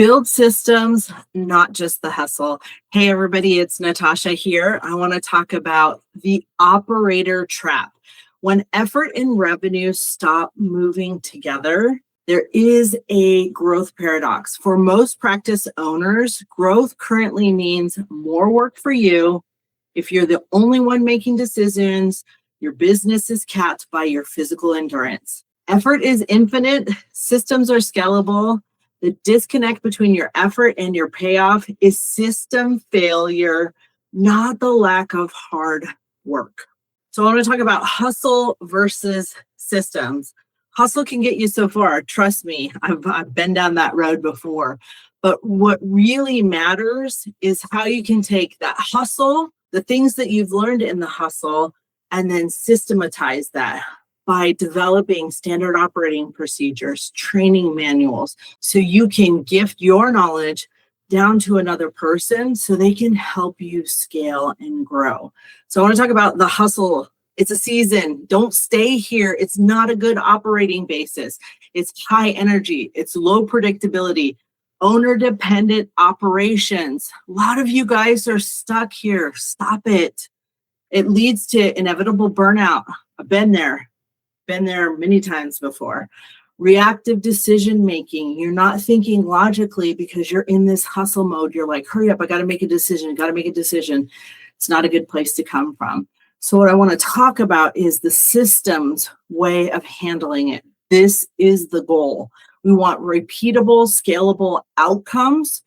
Build systems, not just the hustle. Hey, everybody, it's Natasha here. I want to talk about the operator trap. When effort and revenue stop moving together, there is a growth paradox. For most practice owners, growth currently means more work for you. If you're the only one making decisions, your business is capped by your physical endurance. Effort is infinite, systems are scalable. The disconnect between your effort and your payoff is system failure, not the lack of hard work. So I want to talk about hustle versus systems. Hustle can get you so far. Trust me, I've been down that road before. But what really matters is how you can take that hustle, the things that you've learned in the hustle, and then systematize that by developing standard operating procedures, training manuals, so you can gift your knowledge down to another person so they can help you scale and grow. So I want to talk about the hustle. It's a season. Don't stay here. It's not a good operating basis. It's high energy. It's low predictability. Owner dependent operations. A lot of you guys are stuck here. Stop it. It leads to inevitable burnout. I've been there many times before. Reactive decision making. You're not thinking logically because you're in this hustle mode. You're like, hurry up, I got to make a decision. It's not a good place to come from. So what I want to talk about is the systems way of handling it. This is the goal. We want repeatable, scalable outcomes,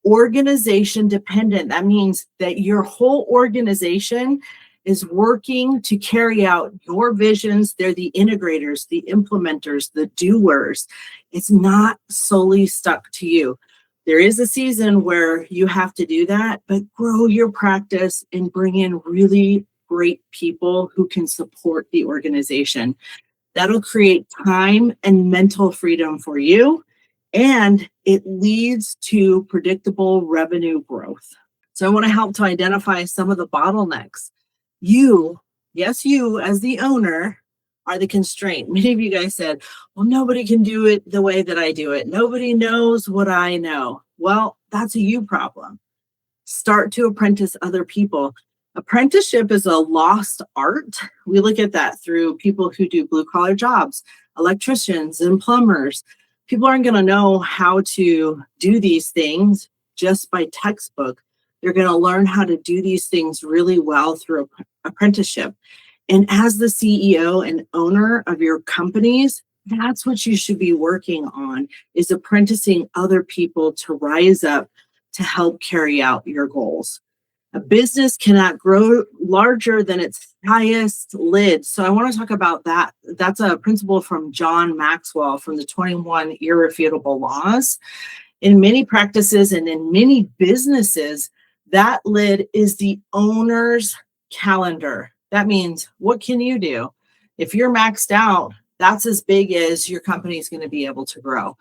organization dependent. That means that your whole organization is working to carry out your visions. They're the integrators, the implementers, the doers. It's not solely stuck to you. There is a season where you have to do that, but grow your practice and bring in really great people who can support the organization. That'll create time and mental freedom for you, and it leads to predictable revenue growth. So I want to help to identify some of the bottlenecks. You as the owner are the constraint. Many of you guys said, well, nobody can do it the way that I do it. Nobody knows what I know. Well, that's a you problem. Start to apprentice other people. Apprenticeship is a lost art. We look at that through people who do blue collar jobs, electricians and plumbers. People aren't going to know how to do these things just by textbook. They're going to learn how to do these things really well through apprenticeship. And as the CEO and owner of your companies, that's what you should be working on, is apprenticing other people to rise up to help carry out your goals. A business cannot grow larger than its highest lid. So I want to talk about that. That's a principle from John Maxwell from the 21 Irrefutable Laws. In many practices and in many businesses, that lid is the owner's calendar. That means, what can you do? If you're maxed out, that's as big as your company is going to be able to grow,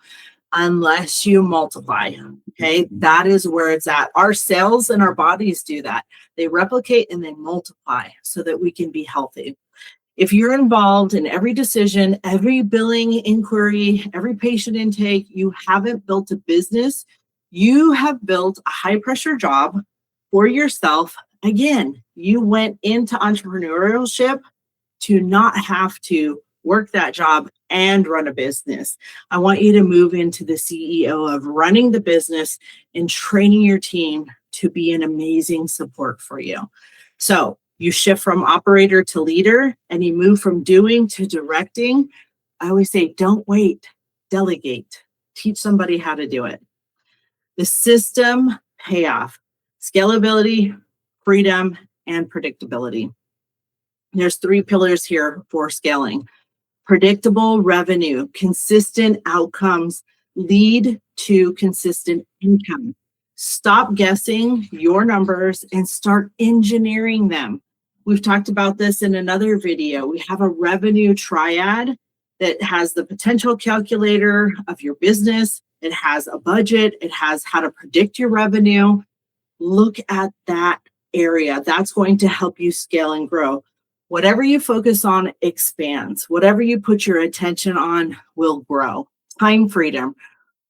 unless you multiply. Okay, that is where it's at. Our cells and our bodies do that. They replicate and they multiply so that we can be healthy. If you're involved in every decision, every billing inquiry, every patient intake, you haven't built a business. You have built a high pressure job for yourself. Again, you went into entrepreneurship to not have to work that job and run a business. I want you to move into the CEO of running the business and training your team to be an amazing support for you. So you shift from operator to leader and you move from doing to directing. I always say, don't wait, delegate, teach somebody how to do it. The system payoff, scalability, freedom, and predictability. There's 3 pillars here for scaling. Predictable revenue, consistent outcomes lead to consistent income. Stop guessing your numbers and start engineering them. We've talked about this in another video. We have a revenue triad that has the potential calculator of your business. It has a budget. It has how to predict your revenue. Look at that area. That's going to help you scale and grow. Whatever you focus on expands. Whatever you put your attention on will grow. Time freedom.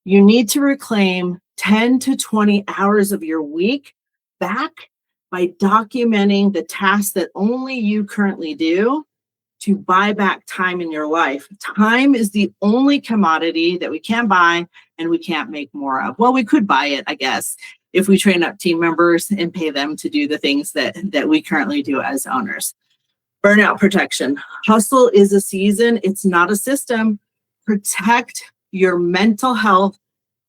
You need to reclaim 10 to 20 hours of your week back by documenting the tasks that only you currently do to buy back time in your life. Time is the only commodity that we can't buy and we can't make more of. Well, we could buy it, I guess, if we train up team members and pay them to do the things that we currently do as owners. Burnout protection. Hustle is a season, it's not a system. Protect your mental health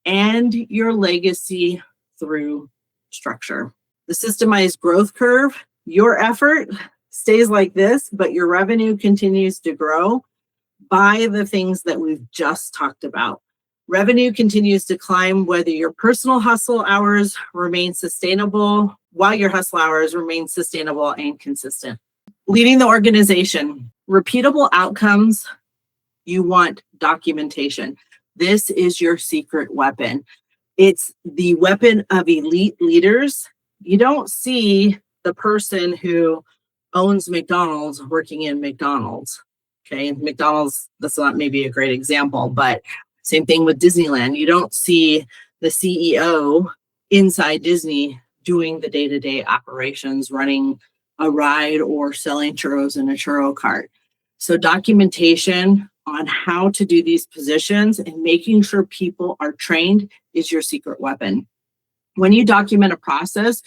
and your legacy through structure. The systemized growth curve, your effort stays like this, but your revenue continues to grow by the things that we've just talked about. Revenue continues to climb whether your personal hustle hours remain sustainable, while your hustle hours remain sustainable and consistent. Leading the organization, repeatable outcomes, you want documentation. This is your secret weapon. It's the weapon of elite leaders. You don't see the person who owns McDonald's working in McDonald's. Okay, McDonald's, that's not maybe a great example, but same thing with Disneyland. You don't see the CEO inside Disney doing the day-to-day operations, running a ride or selling churros in a churro cart. So documentation on how to do these positions and making sure people are trained is your secret weapon. When you document a process,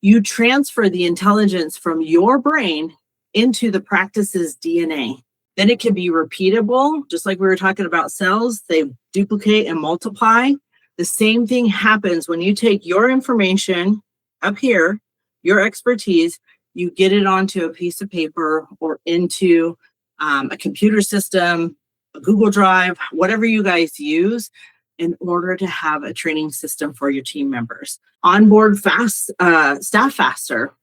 you transfer the intelligence from your brain into the practice's DNA. Then it can be repeatable, just like we were talking about cells, they duplicate and multiply. The same thing happens when you take your information up here, your expertise, you get it onto a piece of paper or into a computer system, a Google Drive, whatever you guys use in order to have a training system for your team members. Onboard staff faster,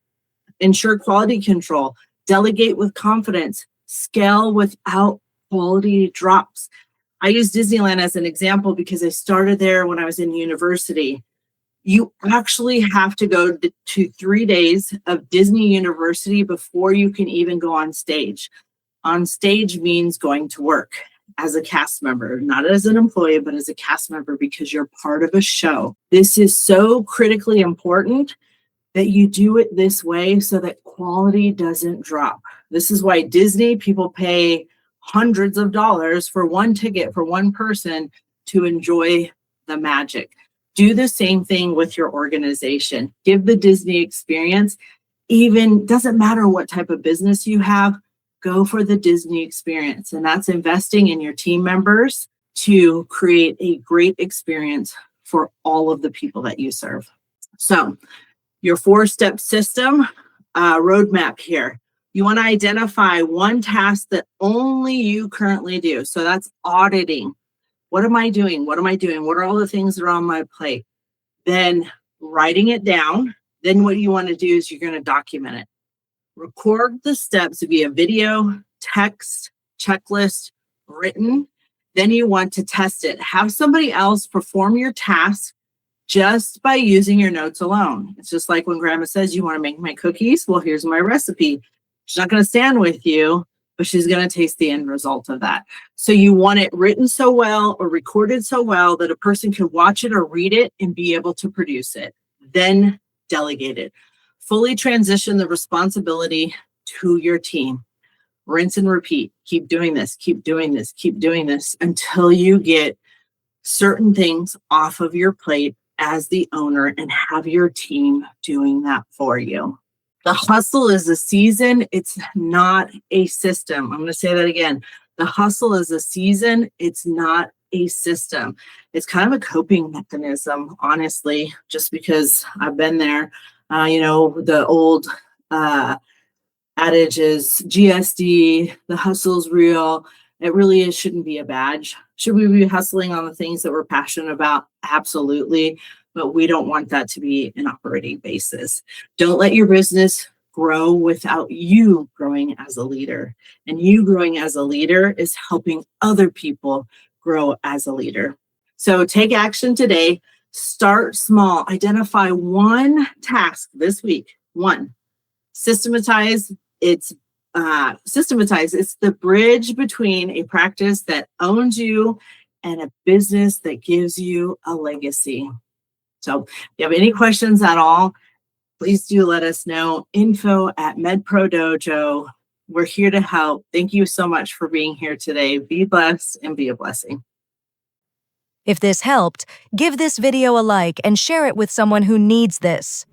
ensure quality control, delegate with confidence, scale without quality drops. I use Disneyland as an example because I started there when I was in university. You actually have to go to 3 days of Disney University before you can even go on stage. On stage means going to work as a cast member, not as an employee, but as a cast member because you're part of a show. This is so critically important that you do it this way so that quality doesn't drop. This is why Disney, people pay hundreds of dollars for one ticket for one person to enjoy the magic. Do the same thing with your organization. Give the Disney experience. Even doesn't matter what type of business you have, go for the Disney experience. And that's investing in your team members to create a great experience for all of the people that you serve. So your 4-step system roadmap here. You want to identify one task that only you currently do. So that's auditing. What am I doing? What am I doing? What are all the things that are on my plate? Then writing it down. Then what you want to do is you're going to document it. Record the steps via video, text, checklist, written. Then you want to test it. Have somebody else perform your task just by using your notes alone. It's just like when grandma says, you want to make my cookies? Well, here's my recipe. She's not going to stand with you, but she's going to taste the end result of that. So you want it written so well or recorded so well that a person can watch it or read it and be able to produce it. Then delegate it. Fully transition the responsibility to your team. Rinse and repeat. Keep doing this, keep doing this, keep doing this until you get certain things off of your plate as the owner and have your team doing that for you. The hustle is a season. It's not a system. I'm going to say that again. The hustle is a season. It's not a system. It's kind of a coping mechanism, honestly, just because I've been there. The old adage is GSD, the hustle's real. It really shouldn't be a badge. Should we be hustling on the things that we're passionate about? Absolutely. But we don't want that to be an operating basis. Don't let your business grow without you growing as a leader. And you growing as a leader is helping other people grow as a leader. So take action today. Start small. Identify one task this week. One. Systematize. It's the bridge between a practice that owns you and a business that gives you a legacy. So if you have any questions at all, please do let us know. Info at MedPro Dojo. We're here to help. Thank you so much for being here today. Be blessed and be a blessing. If this helped, give this video a like and share it with someone who needs this.